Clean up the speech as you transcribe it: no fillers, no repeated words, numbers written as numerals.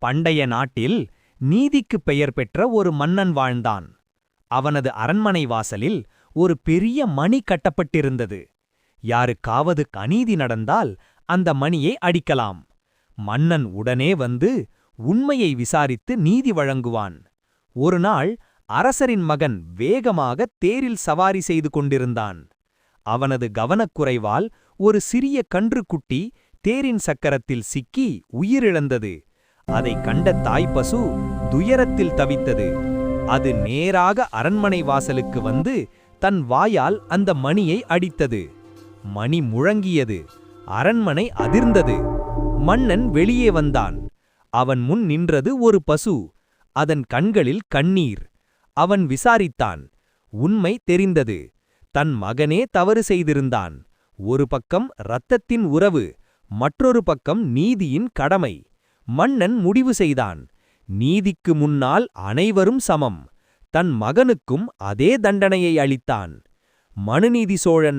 பண்டைய நாட்டில் நீதிக்குப் பெயர் பெற்ற ஒரு மன்னன் வாழ்ந்தான். அவனது அரண்மனை வாசலில் ஒரு பெரிய மணி கட்டப்பட்டிருந்தது. யாருக்காவது அநீதி நடந்தால் அந்த மணியை அடிக்கலாம். மன்னன் உடனே வந்து உண்மையை விசாரித்து நீதி வழங்குவான். ஒருநாள் அரசரின் மகன் வேகமாக தேரில் சவாரி செய்து கொண்டிருந்தான். அவனது கவனக்குறைவால் ஒரு சிறிய கன்றுக்குட்டி தேரின் சக்கரத்தில் சிக்கி உயிரிழந்தது. அதைக் கண்ட தாய்ப்பசு துயரத்தில் தவித்தது. அது நேராக அரண்மனை வாசலுக்கு வந்து தன் வாயால் அந்த மணியை அடித்தது. மணி முழங்கியது. அரண்மனை அதிர்ந்தது. மன்னன் வெளியே வந்தான். அவன் முன் நின்றது ஒரு பசு. அதன் கண்களில் கண்ணீர். அவன் விசாரித்தான். உண்மை தெரிந்தது. தன் மகனே தவறு செய்திருந்தான். ஒரு பக்கம் இரத்தத்தின் உறவு, மற்றொரு பக்கம் நீதியின் கடமை. மன்னன் முடிவு செய்தான். நீதிக்கு முன்னால் அனைவரும் சமம். தன் மகனுக்கும் அதே தண்டனையை அளித்தான். மனுநீதி சோழன்